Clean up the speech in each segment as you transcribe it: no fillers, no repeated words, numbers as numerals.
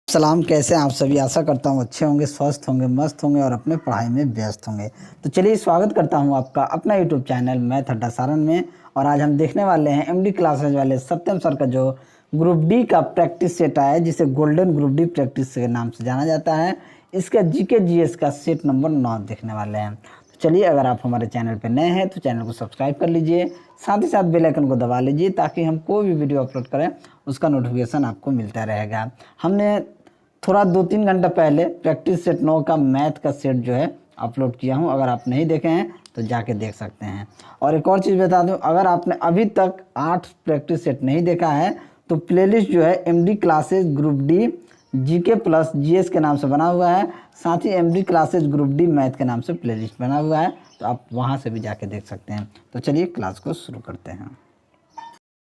सलाम, कैसे हैं आप सभी। आशा करता हूँ अच्छे होंगे, स्वस्थ होंगे, मस्त होंगे और अपने पढ़ाई में व्यस्त होंगे। तो चलिए स्वागत करता हूँ आपका अपना यूट्यूब चैनल मैथ अड्डा सारण में। और आज हम देखने वाले हैं एमडी क्लासेज वाले सत्यम सर का जो ग्रुप डी का प्रैक्टिस सेट आया है, जिसे गोल्डन ग्रुप डी प्रैक्टिस के नाम से जाना जाता है। इसका जीके जीएस का सेट नंबर 9 देखने वाले हैं। चलिए, अगर आप हमारे चैनल पर नए हैं तो चैनल को सब्सक्राइब कर लीजिए, साथ ही साथ बेल आइकन को दबा लीजिए ताकि हम कोई भी वीडियो अपलोड करें उसका नोटिफिकेशन आपको मिलता रहेगा। हमने थोड़ा 2-3 घंटा पहले प्रैक्टिस सेट 9 का मैथ का सेट जो है अपलोड किया हूं। अगर आप नहीं देखे हैं तो जाके देख सकते हैं। और एक और चीज़ बता दूं, अगर आपने अभी तक 8 प्रैक्टिस सेट नहीं देखा है तो प्लेलिस्ट जो है MD classes group D GK plus GS के नाम से बना हुआ है। साथ ही MD classes group D math के नाम से प्लेलिस्ट बना हुआ है, तो आप वहाँ से भी जाके देख सकते हैं। तो चलिए क्लास को शुरू करते हैं।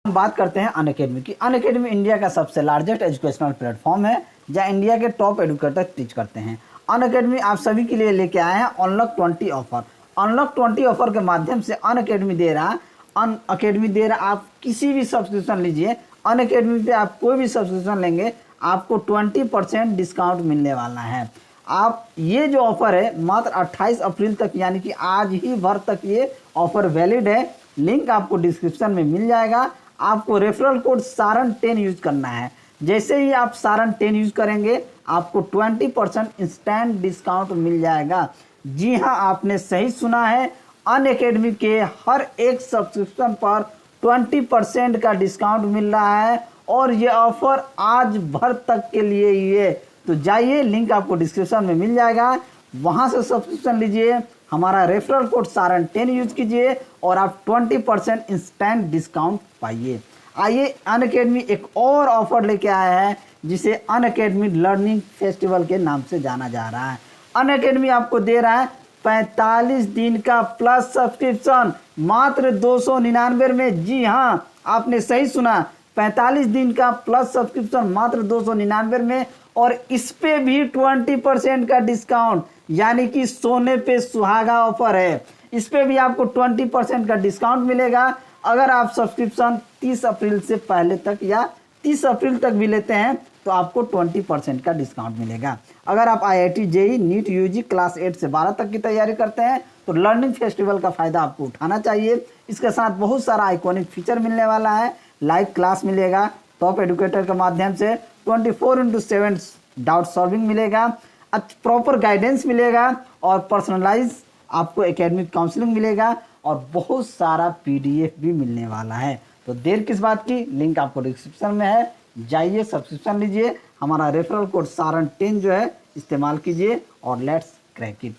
हम बात करते हैं अनअकैडमी की। अनअकैडमी इंडिया का सबसे लार्जेस्ट एजुकेशनल प्लेटफॉर्म है जहां इंडिया के टॉप एडुकेटर टीच करते हैं। अनअकैडमी आप सभी के लिए लेके आए हैं अनलॉक 20 ऑफर। अनलॉक 20 ऑफर के माध्यम से अनअकैडमी दे रहा आप किसी भी सब्सक्रिप्शन लीजिए, अनअकैडमी पे आप कोई भी सब्सक्रिप्शन लेंगे आपको 20% डिस्काउंट मिलने वाला है। आप ये जो ऑफर है मात्र 28 अप्रैल तक, यानी कि आज ही भर तक ये ऑफर वैलिड है। लिंक आपको डिस्क्रिप्शन में मिल जाएगा। आपको रेफरल कोड सारण 10 यूज करना है। जैसे ही आप सारण 10 यूज करेंगे आपको 20% इंस्टेंट डिस्काउंट मिल जाएगा। जी हाँ, आपने सही सुना है, अनअकैडमी के हर एक सब्सक्रिप्शन पर 20% का डिस्काउंट मिल रहा है और ये ऑफर आज भर तक के लिए ही है। तो जाइए, लिंक आपको डिस्क्रिप्शन में मिल जाएगा, वहाँ से सब्सक्रिप्शन लीजिए, हमारा रेफरल कोड सारण 10 यूज कीजिए और आप 20% इंस्टेंट डिस्काउंट पाइए। आइए, अनअकैडमी एक और ऑफर लेके आया है जिसे अनअकैडमी लर्निंग फेस्टिवल के नाम से जाना जा रहा है। अनअकैडमी आपको दे रहा है 45 दिन का प्लस सब्सक्रिप्शन मात्र 299 में। जी हाँ, आपने सही सुना, 45 दिन का प्लस सब्सक्रिप्शन मात्र 299 में, और इस पे भी 20% का डिस्काउंट, यानी कि सोने पे सुहागा ऑफर है। इस पे भी आपको 20% का डिस्काउंट मिलेगा अगर आप सब्सक्रिप्शन 30 अप्रैल से पहले तक या 30 अप्रैल तक भी लेते हैं तो आपको 20% का डिस्काउंट मिलेगा। अगर आप IIT JEE NEET UG class 8 से 12 तक की तैयारी करते हैं तो लर्निंग फेस्टिवल का फ़ायदा आपको उठाना चाहिए। इसके साथ बहुत सारा आइकॉनिक फीचर मिलने वाला है। लाइव क्लास मिलेगा टॉप एडुकेटर के माध्यम से, 24/7 डाउट सॉल्विंग मिलेगा, प्रॉपर गाइडेंस मिलेगा और पर्सनलाइज आपको एकेडमिक काउंसलिंग मिलेगा और बहुत सारा PDF भी मिलने वाला है। तो देर किस बात की, लिंक आपको डिस्क्रिप्शन में है, जाइए सब्सक्रिप्शन लीजिए, हमारा रेफरल कोड सारण 10 जो है इस्तेमाल कीजिए और लेट्स क्रैक इट।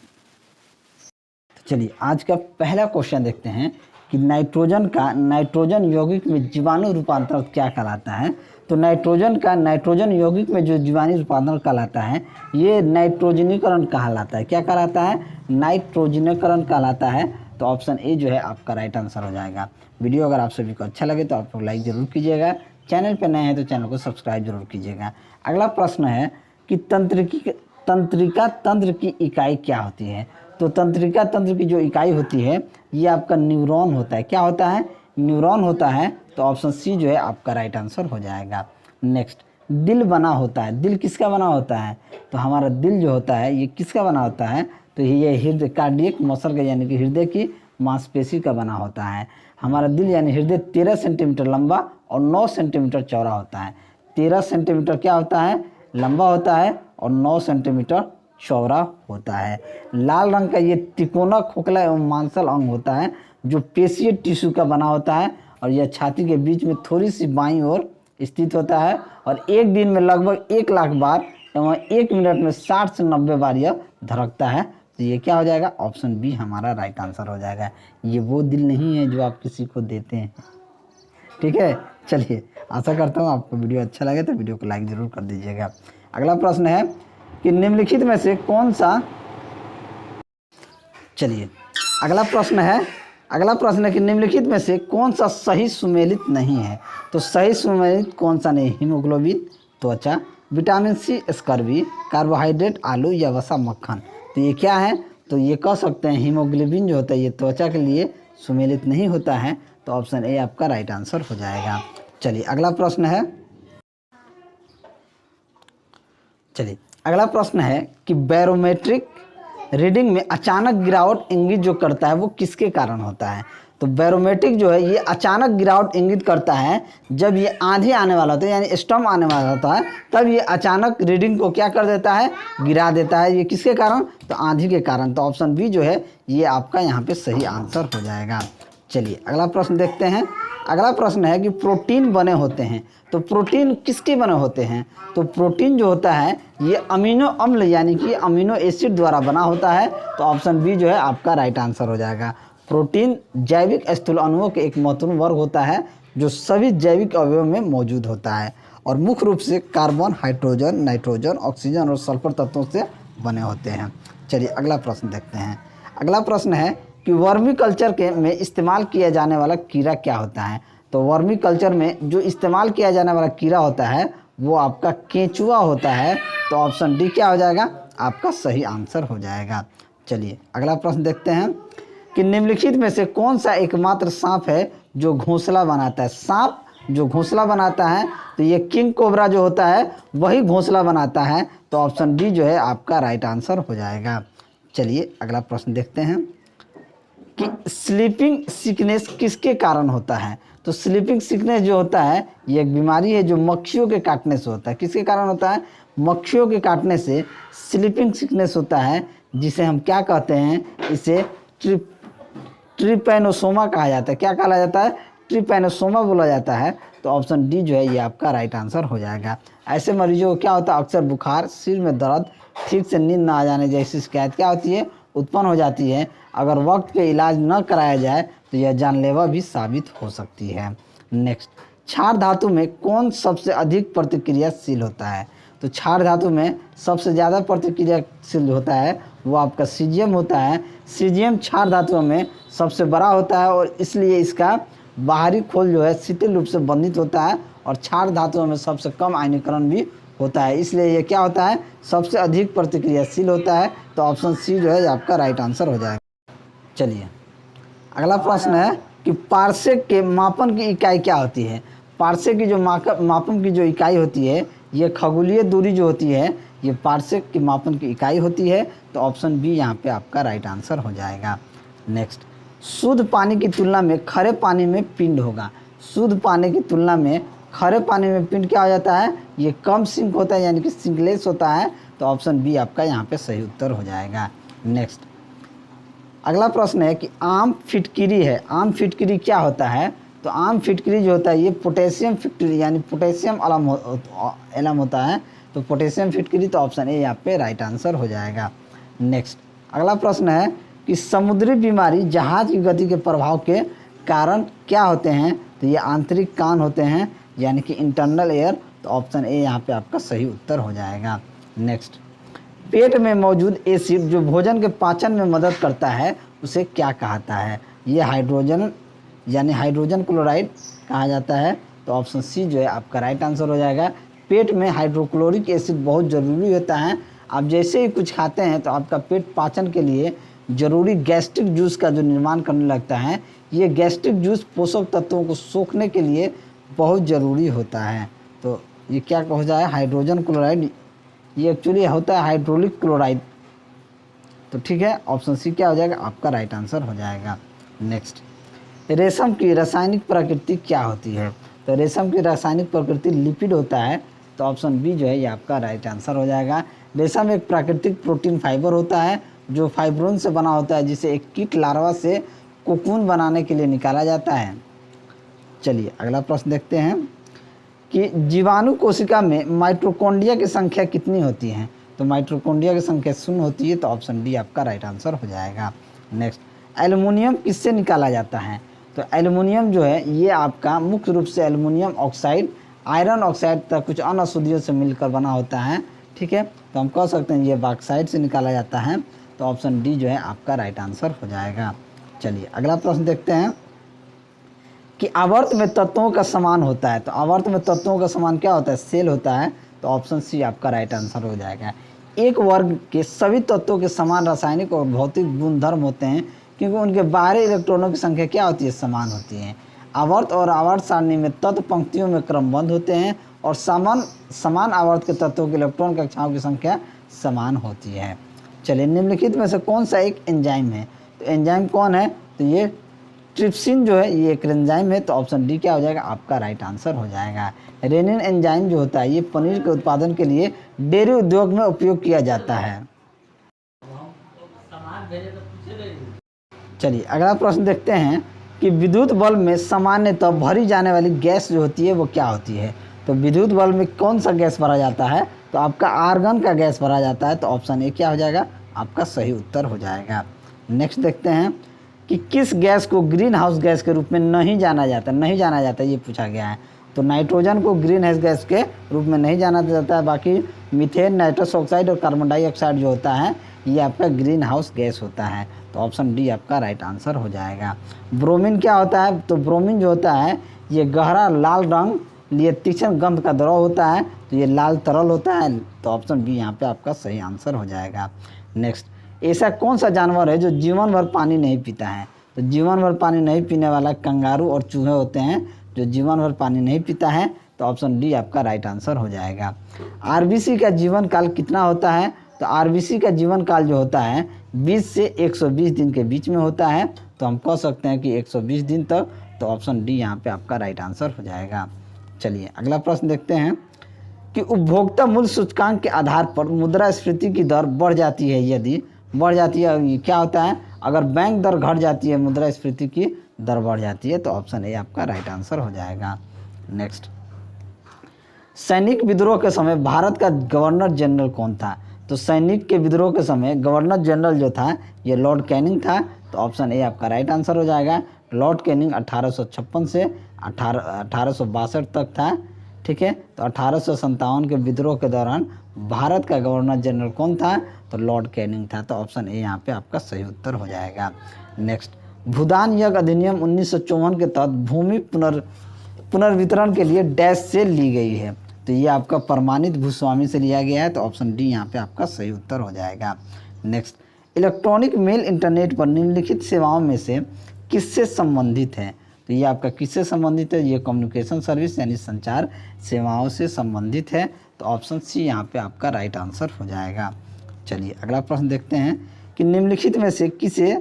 तो चलिए आज का पहला क्वेश्चन देखते हैं कि नाइट्रोजन यौगिक में जीवाणु रूपांतरण क्या कहलाता है। तो नाइट्रोजन यौगिक में जो जीवाणु रूपांतरण कहलाता है ये नाइट्रोजनीकरण कहलाता है। क्या कहलाता है? नाइट्रोजनीकरण कहलाता है। तो ऑप्शन ए जो है आपका राइट आंसर हो जाएगा। वीडियो अगर आप सभी को अच्छा लगे तो आप लोग लाइक ज़रूर कीजिएगा, चैनल पर नए हैं तो चैनल को सब्सक्राइब जरूर कीजिएगा। अगला प्रश्न है कि तंत्रिका तंत्र की इकाई क्या होती है। तो तंत्रिका तंत्र की जो इकाई होती है ये आपका न्यूरॉन होता है। क्या होता है? न्यूरॉन होता है। तो ऑप्शन सी जो है आपका राइट आंसर हो जाएगा। नेक्स्ट, दिल बना होता है। दिल किसका बना होता है? तो हमारा दिल जो होता है ये किसका बना होता है? तो ये हृदय, कार्डियक मसल का, यानी कि हृदय की मांसपेशी का बना होता है। हमारा दिल यानी हृदय 13 सेंटीमीटर लंबा और 9 सेंटीमीटर चौड़ा होता है। 13 सेंटीमीटर क्या होता है? लंबा होता है और 9 सेंटीमीटर चौड़ा होता है। लाल रंग का ये तिकोना खोखला एवं मांसल अंग होता है जो पेशीय टिश्यू का बना होता है और यह छाती के बीच में थोड़ी सी बाईं ओर स्थित होता है और एक दिन में लगभग 1 लाख बार एवं 1 मिनट में 60 से 90 बार यह धड़कता है। तो ये क्या हो जाएगा? ऑप्शन बी हमारा राइट आंसर हो जाएगा। ये वो दिल नहीं है जो आप किसी को देते हैं। ठीक है, चलिए आशा करता हूँ आपको वीडियो अच्छा लगे तो वीडियो को लाइक ज़रूर कर दीजिएगा। अगला प्रश्न है कि निम्नलिखित में से कौन सा, चलिए अगला प्रश्न है कि निम्नलिखित में से कौन सा सही सुमेलित नहीं है। तो सही सुमेलित कौन सा नहीं? हीमोग्लोबिन, त्वचा, विटामिन सी, स्कर्वी, कार्बोहाइड्रेट, आलू या वसा मक्खन। तो ये क्या है? तो ये कह सकते हैं हीमोग्लोबिन जो होता है ये त्वचा के लिए सुमेलित नहीं होता है। तो ऑप्शन ए आपका राइट आंसर हो जाएगा। चलिए अगला प्रश्न है चलिए अगला प्रश्न है कि बैरोमेट्रिक रीडिंग में अचानक गिरावट इंगित जो करता है वो किसके कारण होता है। तो बैरोमेट्रिक जो है ये अचानक गिरावट इंगित करता है जब ये आंधी आने वाला होता है यानी स्टॉर्म आने वाला होता है, तब ये अचानक रीडिंग को क्या कर देता है, गिरा देता है। ये किसके कारण, तो आंधी के कारण। तो ऑप्शन बी जो है ये आपका यहाँ पे सही आंसर हो जाएगा। चलिए अगला प्रश्न देखते हैं। अगला प्रश्न है कि प्रोटीन बने होते हैं, तो प्रोटीन किसके बने होते हैं। तो प्रोटीन जो होता है ये अमीनो अम्ल यानी कि अमीनो एसिड द्वारा बना होता है। तो ऑप्शन बी जो है आपका राइट आंसर हो जाएगा। प्रोटीन जैविक स्थूल अणुओं के एक महत्वपूर्ण वर्ग होता है जो सभी जैविक अवयवों में मौजूद होता है और मुख्य रूप से कार्बन, हाइड्रोजन, नाइट्रोजन, ऑक्सीजन और सल्फर तत्वों से बने होते हैं। चलिए अगला प्रश्न देखते हैं। अगला प्रश्न है कि वर्मी कल्चर के में इस्तेमाल किया जाने वाला कीड़ा क्या होता है। तो वर्मी कल्चर में जो इस्तेमाल किया जाने वाला कीड़ा होता है वो आपका केंचुआ होता है। तो ऑप्शन डी क्या हो जाएगा, आपका सही आंसर हो जाएगा। चलिए अगला प्रश्न देखते हैं कि निम्नलिखित में से कौन सा एकमात्र सांप है जो घोंसला बनाता है। सांप जो घोंसला बनाता है तो ये किंग कोबरा जो होता है वही घोंसला बनाता है। तो ऑप्शन डी जो है आपका राइट आंसर हो जाएगा। चलिए अगला प्रश्न देखते हैं कि स्लीपिंग सिकनेस किसके कारण होता है। तो स्लीपिंग सिकनेस जो होता है ये एक बीमारी है जो मक्खियों के काटने से होता है। किसके कारण होता है, मक्खियों के काटने से स्लीपिंग सिकनेस होता है, जिसे हम क्या कहते हैं, इसे ट्रिपैनोसोमा कहा जाता है। क्या कहा जाता है, ट्रिपैनोसोमा बोला जाता है। तो ऑप्शन डी जो है ये आपका राइट आंसर हो जाएगा। ऐसे मरीजों को क्या होता है, अक्सर बुखार, सिर में दर्द, ठीक से नींद ना आ जाने जैसी शिकायत क्या होती है, उत्पन्न हो जाती है। अगर वक्त पे इलाज न कराया जाए तो यह जानलेवा भी साबित हो सकती है। नेक्स्ट, क्षार धातु में कौन सबसे अधिक प्रतिक्रियाशील होता है। तो क्षार धातु में सबसे ज़्यादा प्रतिक्रियाशील होता है वो आपका सीजियम होता है। सीजियम क्षार धातुओं में सबसे बड़ा होता है और इसलिए इसका बाहरी खोल जो है शिथिल रूप से बंधित होता है और क्षार धातुओं में सबसे कम आयनीकरण भी होता है, इसलिए ये क्या होता है, सबसे अधिक प्रतिक्रियाशील होता है। तो ऑप्शन सी जो है आपका राइट आंसर हो जाएगा। चलिए अगला प्रश्न है कि पार्सेक के मापन की इकाई क्या होती है। पार्सेक की जो मापन की जो इकाई होती है ये खगोलीय दूरी जो होती है ये पार्सेक की मापन की इकाई होती है। तो ऑप्शन बी यहाँ पे आपका राइट आंसर हो जाएगा। नेक्स्ट, शुद्ध पानी की तुलना में खरे पानी में पिंड होगा। शुद्ध पानी की तुलना में खरे पानी में पिंड क्या हो जाता है, ये कम सिंक होता है यानी कि सिंकलेस होता है। तो ऑप्शन बी आपका यहाँ पे सही उत्तर हो जाएगा। नेक्स्ट, अगला प्रश्न है कि आम फिटकिरी है। आम फिटकिरी क्या होता है। तो आम फिटकिरी जो होता है ये पोटेशियम फिटकिरी यानी पोटेशियम एलम होता है। तो पोटेशियम फिटकिरी, तो ऑप्शन ए यहाँ पे राइट आंसर हो जाएगा। नेक्स्ट, अगला प्रश्न है कि समुद्री बीमारी जहाज की गति के प्रभाव के कारण क्या होते हैं। तो ये आंतरिक कान होते हैं यानी कि इंटरनल एयर। तो ऑप्शन ए यहाँ पे आपका सही उत्तर हो जाएगा। नेक्स्ट, पेट में मौजूद एसिड जो भोजन के पाचन में मदद करता है उसे क्या कहता है। ये हाइड्रोजन यानी हाइड्रोजन क्लोराइड कहा जाता है। तो ऑप्शन सी जो है आपका राइट आंसर हो जाएगा। पेट में हाइड्रोक्लोरिक एसिड बहुत ज़रूरी होता है। आप जैसे ही कुछ खाते हैं तो आपका पेट पाचन के लिए ज़रूरी गैस्ट्रिक जूस का जो निर्माण करने लगता है। ये गैस्ट्रिक जूस पोषक तत्वों को सोखने के लिए बहुत ज़रूरी होता है। तो ये क्या हो जाए, हाइड्रोजन क्लोराइड, ये एक्चुअली होता है हाइड्रोलिक क्लोराइड। तो ठीक है, ऑप्शन सी क्या हो जाएगा, आपका राइट आंसर हो जाएगा। नेक्स्ट, रेशम की रासायनिक प्रकृति क्या होती है। तो रेशम की रासायनिक प्रकृति लिपिड होता है। तो ऑप्शन बी जो है ये आपका राइट आंसर हो जाएगा। रेशम एक प्राकृतिक प्रोटीन फाइबर होता है जो फाइब्रोन से बना होता है, जिसे एक कीट लार्वा से कोकून बनाने के लिए निकाला जाता है। चलिए अगला प्रश्न देखते हैं कि जीवाणु कोशिका में माइटोकॉन्ड्रिया की संख्या कितनी होती है। तो माइटोकॉन्ड्रिया की संख्या 0 होती है। तो ऑप्शन डी आपका राइट आंसर हो जाएगा। नेक्स्ट, एल्युमिनियम किससे निकाला जाता है। तो एल्युमिनियम जो है ये आपका मुख्य रूप से एल्युमिनियम ऑक्साइड, आयरन ऑक्साइड तक कुछ अन्य अशुद्धियों से मिलकर बना होता है। ठीक है, तो हम कह सकते हैं ये बॉक्साइड से निकाला जाता है। तो ऑप्शन डी जो है आपका राइट आंसर हो जाएगा। चलिए अगला प्रश्न देखते हैं कि आवर्त में तत्वों का समान होता है। तो आवर्त में तत्वों का समान क्या होता है, सेल होता है। तो ऑप्शन सी आपका राइट आंसर हो जाएगा। एक वर्ग के सभी तत्वों के समान रासायनिक और भौतिक गुणधर्म होते हैं क्योंकि उनके बाहरी इलेक्ट्रॉनों की संख्या क्या होती है, समान होती है। आवर्त और आवर्त सारणी में तत्व पंक्तियों में क्रमबद्ध होते हैं और समान आवर्त के तत्वों के इलेक्ट्रॉन कक्षाओं की संख्या समान होती है। चलिए, निम्नलिखित में से कौन सा एक एंजाइम है? तो एंजाइम कौन है? तो ये ट्रिप्सिन जो है ये एक एंजाइम है, तो ऑप्शन डी क्या हो जाएगा? आपका राइट आंसर हो जाएगा। रेनिन एंजाइम जो होता है ये पनीर के उत्पादन के लिए डेयरी उद्योग में उपयोग किया जाता है। चलिए, अगला प्रश्न देखते हैं कि विद्युत बल्ब में सामान्यतः भरी जाने वाली गैस जो होती है वो क्या होती है? तो विद्युत बल्ब में कौन सा गैस भरा जाता है? तो आपका आर्गन का गैस भरा जाता है, तो ऑप्शन ए क्या हो जाएगा? आपका सही उत्तर हो जाएगा। नेक्स्ट देखते हैं कि किस गैस को ग्रीन हाउस गैस के रूप में नहीं जाना जाता ये पूछा गया है। तो नाइट्रोजन को ग्रीन हाउस गैस के रूप में नहीं जाना जाता है, बाकी मीथेन, नाइट्रस ऑक्साइड और कार्बन डाइऑक्साइड जो होता है ये आपका ग्रीन हाउस गैस होता है, तो ऑप्शन डी आपका राइट आंसर हो जाएगा। ब्रोमीन क्या होता है? तो ब्रोमीन जो होता है ये गहरा लाल रंग लिए तीक्ष्ण गंध का द्रव होता है, तो ये लाल तरल होता है, तो ऑप्शन बी यहाँ पे आपका सही आंसर हो जाएगा। नेक्स्ट, ऐसा कौन सा जानवर है जो जीवन भर पानी नहीं पीता है? तो जीवन भर पानी नहीं पीने वाला कंगारू और चूहे होते हैं जो जीवन भर पानी नहीं पीता है, तो ऑप्शन डी आपका राइट आंसर हो जाएगा। आरबीसी का जीवन काल कितना होता है? तो आरबीसी का जीवन काल जो होता है 20 से 120 दिन के बीच में होता है, तो हम कह सकते हैं कि 120 दिन तक, तो ऑप्शन डी यहाँ पे आपका राइट आंसर हो जाएगा। चलिए, अगला प्रश्न देखते हैं कि उपभोक्ता मूल्य सूचकांक के आधार पर मुद्रास्फीति की दर बढ़ जाती है। यदि बढ़ जाती है क्या होता है? अगर बैंक दर घट जाती है, मुद्रास्फीति की दर बढ़ जाती है, तो ऑप्शन ए आपका राइट आंसर हो जाएगा। नेक्स्ट, सैनिक विद्रोह के समय भारत का गवर्नर जनरल कौन था? तो सैनिक के विद्रोह के समय गवर्नर जनरल जो था ये लॉर्ड कैनिंग था, तो ऑप्शन ए आपका राइट आंसर हो जाएगा। लॉर्ड कैनिंग 1856 से 1862 तक था, ठीक है। तो 1857 के विद्रोह के दौरान भारत का गवर्नर जनरल कौन था? तो लॉर्ड कैनिंग था, तो ऑप्शन ए यहाँ पे आपका सही उत्तर हो जाएगा। नेक्स्ट, भूदान यज्ञ अधिनियम 1954 के तहत भूमि पुनर्वितरण के लिए डैश से ली गई है, तो ये आपका प्रमाणित भूस्वामी से लिया गया है, तो ऑप्शन डी यहाँ पे आपका सही उत्तर हो जाएगा। नेक्स्ट, इलेक्ट्रॉनिक मेल इंटरनेट पर निम्नलिखित सेवाओं में से किससे संबंधित है? तो ये आपका किससे संबंधित है? ये कम्युनिकेशन सर्विस यानी संचार सेवाओं से संबंधित है, तो ऑप्शन सी यहाँ पे आपका राइट आंसर हो जाएगा। चलिए, अगला प्रश्न देखते हैं कि निम्नलिखित में से किसे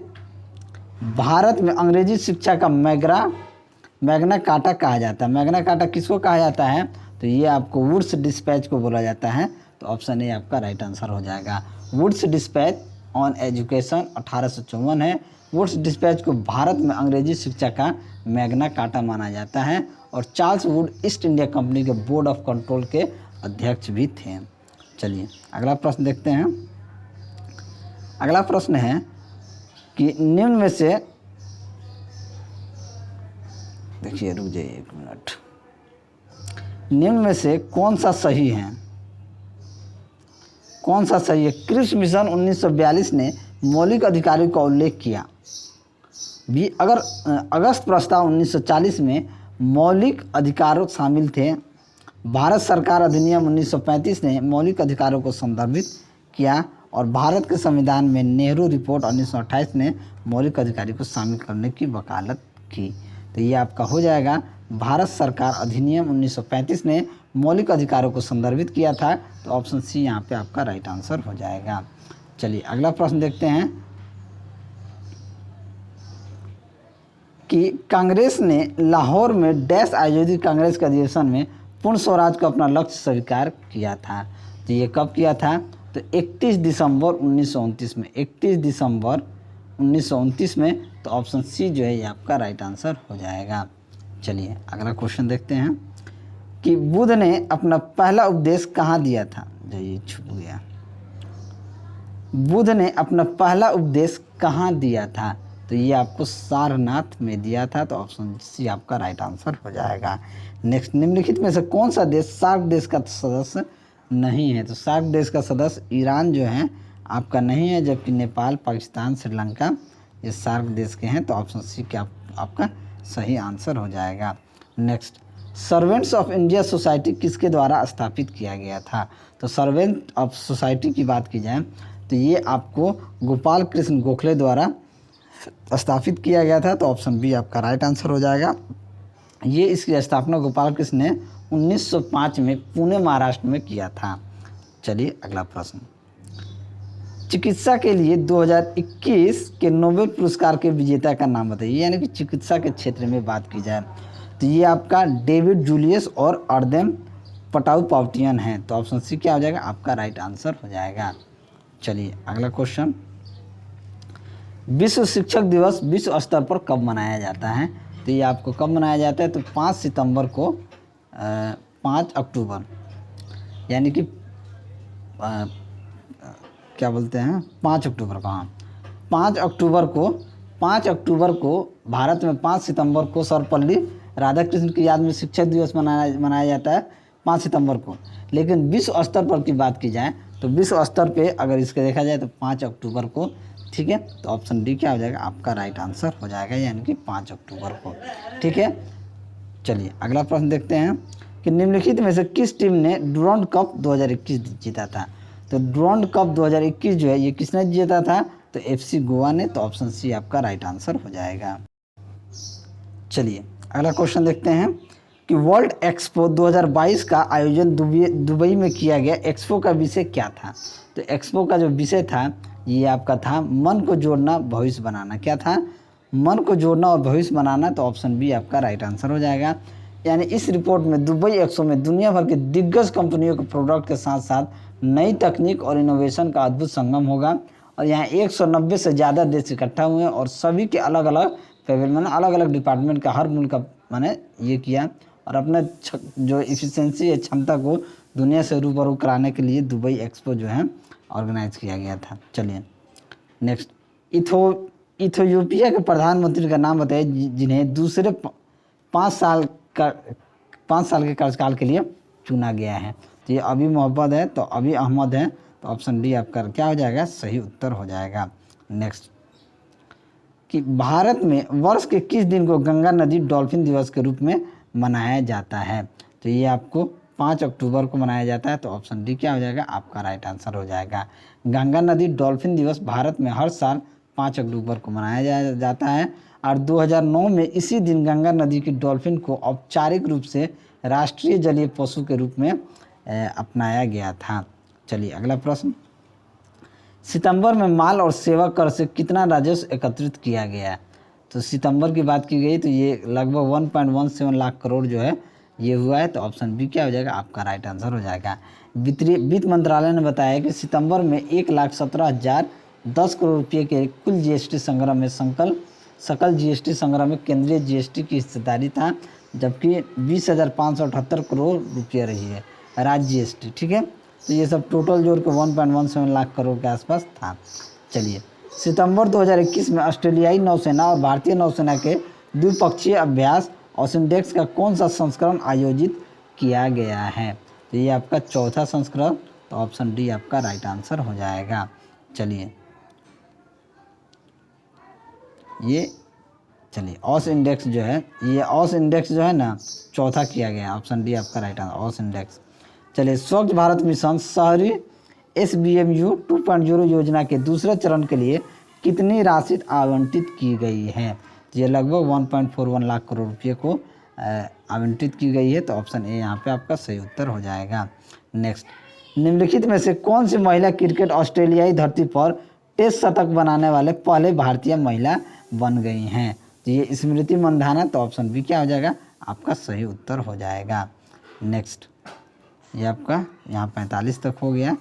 भारत में अंग्रेजी शिक्षा का मैग्ना कार्टा कहा जाता है? मैग्ना कार्टा किसको कहा जाता है? तो ये आपको वुड्स डिस्पैच को बोला जाता है, तो ऑप्शन ए आपका राइट आंसर हो जाएगा। वुड्स डिस्पैच ऑन एजुकेशन 1854 है। वुड्स डिस्पैच को भारत में अंग्रेजी शिक्षा का मैग्ना कार्टा माना जाता है, और Charles Wood east India company के बोर्ड ऑफ कंट्रोल के अध्यक्ष भी थे। चलिए, अगला प्रश्न देखते हैं। अगला प्रश्न है कि निम्न में से, देखिए रुक जाइए एक मिनट, निम्न में से कौन सा सही है? कौन सा सही है? क्रिप्स मिशन 1942 ने मौलिक अधिकारों का उल्लेख किया भी। अगर अगस्त प्रस्ताव 1940 में मौलिक अधिकारों शामिल थे। भारत सरकार अधिनियम 1935 ने मौलिक अधिकारों को संदर्भित किया, और भारत के संविधान में नेहरू रिपोर्ट 1928 ने मौलिक अधिकारों को शामिल करने की वकालत की। तो ये आपका हो जाएगा, भारत सरकार अधिनियम 1935 ने मौलिक अधिकारों को संदर्भित किया था, तो ऑप्शन सी यहाँ पे आपका राइट आंसर हो जाएगा। चलिए, अगला प्रश्न देखते हैं कि कांग्रेस ने लाहौर में डैश आयोजित कांग्रेस के अधिवेशन में पूर्ण स्वराज को अपना लक्ष्य स्वीकार किया था। तो ये कब किया था? तो 31 दिसंबर 1929 में, 31 दिसंबर 1929 में, तो ऑप्शन सी जो है ये आपका राइट आंसर हो जाएगा। चलिए, अगला क्वेश्चन देखते हैं कि बुद्ध ने अपना पहला उपदेश कहाँ दिया था? जो ये छुप गया, बुद्ध ने अपना पहला उपदेश कहाँ दिया था? तो ये आपको सारनाथ में दिया था, तो ऑप्शन सी आपका राइट आंसर हो जाएगा। नेक्स्ट, निम्नलिखित में से कौन सा देश सार्क देश का सदस्य नहीं है? तो सार्क देश का सदस्य ईरान जो है आपका नहीं है, जबकि नेपाल, पाकिस्तान, श्रीलंका ये सार्क देश के हैं, तो ऑप्शन सी क्या आपका सही आंसर हो जाएगा। Next, servants of India society किसके द्वारा स्थापित किया गया था? तो सर्वेंट ऑफ सोसाइटी की बात की जाए तो ये आपको गोपाल कृष्ण गोखले द्वारा स्थापित किया गया था, तो ऑप्शन बी आपका राइट आंसर हो जाएगा। ये इसकी स्थापना गोपाल कृष्ण ने 1905 में पुणे महाराष्ट्र में किया था। चलिए अगला प्रश्न, चिकित्सा के लिए 2021 के नोबेल पुरस्कार के विजेता का नाम बताइए। यानी कि चिकित्सा के क्षेत्र में बात की जाए तो ये आपका डेविड जूलियस और अर्देम पटाउपावटियन है। तो ऑप्शन सी क्या हो जाएगा, आपका राइट आंसर हो जाएगा। चलिए अगला क्वेश्चन, विश्व शिक्षक दिवस विश्व स्तर पर कब मनाया जाता है। तो ये आपको कब मनाया जाता है, तो 5 सितंबर को 5 अक्टूबर, यानी कि क्या बोलते हैं 5 अक्टूबर को, हाँ 5 अक्टूबर को भारत में 5 सितंबर को सर्वपल्ली राधाकृष्ण की याद में शिक्षक दिवस मनाया जाता है 5 सितंबर को। लेकिन विश्व स्तर पर की बात की जाए तो विश्व स्तर पे अगर इसके देखा जाए तो 5 अक्टूबर को, ठीक है। तो ऑप्शन डी क्या हो जाएगा, आपका राइट आंसर हो जाएगा, यानी कि 5 अक्टूबर को, ठीक है। चलिए अगला प्रश्न देखते हैं कि निम्नलिखित में से किस टीम ने डुरंड कप 2021 जीता था। तो डुरंड कप 2021 जो है ये किसने जीता था, तो एफसी गोवा ने। तो ऑप्शन सी आपका राइट आंसर हो जाएगा। चलिए अगला क्वेश्चन देखते हैं कि वर्ल्ड एक्सपो 2022 का आयोजन दुबई में किया गया। एक्सपो का विषय क्या था। तो एक्सपो का जो विषय था ये आपका था मन को जोड़ना भविष्य बनाना। क्या था, मन को जोड़ना और भविष्य बनाना। तो ऑप्शन बी आपका राइट आंसर हो जाएगा। यानी इस रिपोर्ट में दुबई एक्सपो में दुनिया भर के दिग्गज कंपनियों के प्रोडक्ट के साथ साथ नई तकनीक और इनोवेशन का अद्भुत संगम होगा। और यहाँ 190 से ज़्यादा देश इकट्ठा हुए और सभी के अलग अलग मैंने अलग अलग डिपार्टमेंट का हर मुल्क का मैंने ये किया और अपने जो इफिशिएंसी है, क्षमता को दुनिया से रूबरू कराने के लिए दुबई एक्सपो जो है ऑर्गेनाइज किया गया था। चलिए नेक्स्ट, इथियोपिया के प्रधानमंत्री का नाम बताइए जिन्हें दूसरे 5 साल के कार्यकाल के लिए चुना गया है। तो ये अभी मोहब्बत है, तो अभी अहमद है। तो ऑप्शन डी आपका क्या हो जाएगा, सही उत्तर हो जाएगा। नेक्स्ट, कि भारत में वर्ष के किस दिन को गंगा नदी डॉल्फिन दिवस के रूप में मनाया जाता है। तो ये आपको 5 अक्टूबर को मनाया जाता है। तो ऑप्शन डी क्या हो जाएगा, आपका राइट आंसर हो जाएगा। गंगा नदी डॉल्फिन दिवस भारत में हर साल 5 अक्टूबर को मनाया जाता है और 2009 में इसी दिन गंगा नदी की डॉल्फिन को औपचारिक रूप से राष्ट्रीय जलीय पशु के रूप में अपनाया गया था। चलिए अगला प्रश्न, सितंबर में माल और सेवा कर से कितना राजस्व एकत्रित किया गया। तो सितंबर की बात की गई तो ये लगभग 1.17 लाख करोड़ जो है ये हुआ है। तो ऑप्शन बी क्या हो जाएगा, आपका राइट आंसर हो जाएगा। वित्त मंत्रालय ने बताया कि सितंबर में 1,17,010 करोड़ रुपये के कुल जीएसटी संग्रह में सकल जीएसटी संग्रह में केंद्रीय जीएसटी की हिस्सेदारी था, जबकि 20,578 करोड़ रुपये रही है राज्य जीएसटी, ठीक है। तो ये सब टोटल जोड़ के 1.17 लाख करोड़ के आसपास था। चलिए, सितंबर 2021 में ऑस्ट्रेलियाई नौसेना और भारतीय नौसेना के द्विपक्षीय अभ्यास ऑसिंडेक्स का कौन सा संस्करण आयोजित किया गया है। तो ये आपका चौथा संस्करण। तो ऑप्शन डी आपका राइट आंसर हो जाएगा। चलिए ऑस इंडेक्स जो है, ये ऑस इंडेक्स जो है ना चौथा किया गया। ऑप्शन डी आपका राइट आंसर, ऑस इंडेक्स। चलिए, स्वच्छ भारत मिशन शहरी SBMU 2.0 योजना के दूसरे चरण के लिए कितनी राशि आवंटित की गई है। तो ये लगभग 1.41 लाख करोड़ रुपये को आवंटित की गई है। तो ऑप्शन ए यहाँ पे आपका सही उत्तर हो जाएगा। नेक्स्ट, निम्नलिखित में से कौन सी महिला क्रिकेट ऑस्ट्रेलियाई धरती पर टेस्ट शतक बनाने वाले पहले भारतीय महिला बन गई हैं। तो ये स्मृति मंधाना। तो ऑप्शन बी क्या हो जाएगा, आपका सही उत्तर हो जाएगा। नेक्स्ट, ये आपका यहाँ 45 तक हो गया।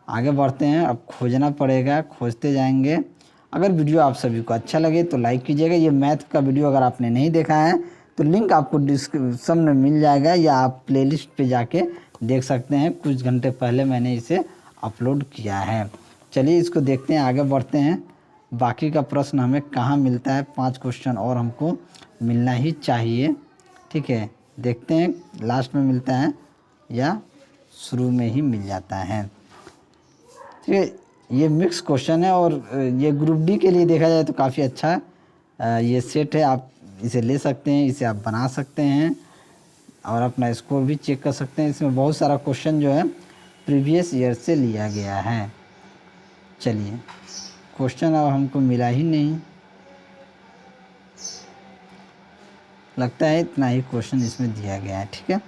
आगे बढ़ते हैं, अब खोजना पड़ेगा, खोजते जाएंगे। अगर वीडियो आप सभी को अच्छा लगे तो लाइक कीजिएगा। ये मैथ का वीडियो अगर आपने नहीं देखा है तो लिंक आपको डिस्क्रिप्शन में मिल जाएगा या आप प्लेलिस्ट पे जाके देख सकते हैं। कुछ घंटे पहले मैंने इसे अपलोड किया है। चलिए इसको देखते हैं, आगे बढ़ते हैं। बाकी का प्रश्न हमें कहाँ मिलता है, 5 क्वेश्चन और हमको मिलना ही चाहिए, ठीक है। देखते हैं लास्ट में मिलता है या शुरू में ही मिल जाता है, ठीक है। ये मिक्स क्वेश्चन है और ये ग्रुप डी के लिए देखा जाए तो काफ़ी अच्छा ये सेट है। आप इसे ले सकते हैं, इसे आप बना सकते हैं और अपना स्कोर भी चेक कर सकते हैं। इसमें बहुत सारा क्वेश्चन जो है प्रीवियस ईयर से लिया गया है। चलिए, क्वेश्चन अब हमको मिला ही नहीं, लगता है इतना ही क्वेश्चन इसमें दिया गया है, ठीक है।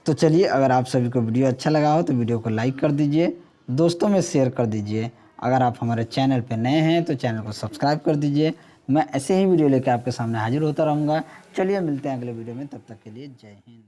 तो चलिए, अगर आप सभी को वीडियो अच्छा लगा हो तो वीडियो को लाइक कर दीजिए, दोस्तों में शेयर कर दीजिए। अगर आप हमारे चैनल पे नए हैं तो चैनल को सब्सक्राइब कर दीजिए। मैं ऐसे ही वीडियो लेकर आपके सामने हाजिर होता रहूँगा। चलिए मिलते हैं अगले वीडियो में, तब तक के लिए जय हिंद।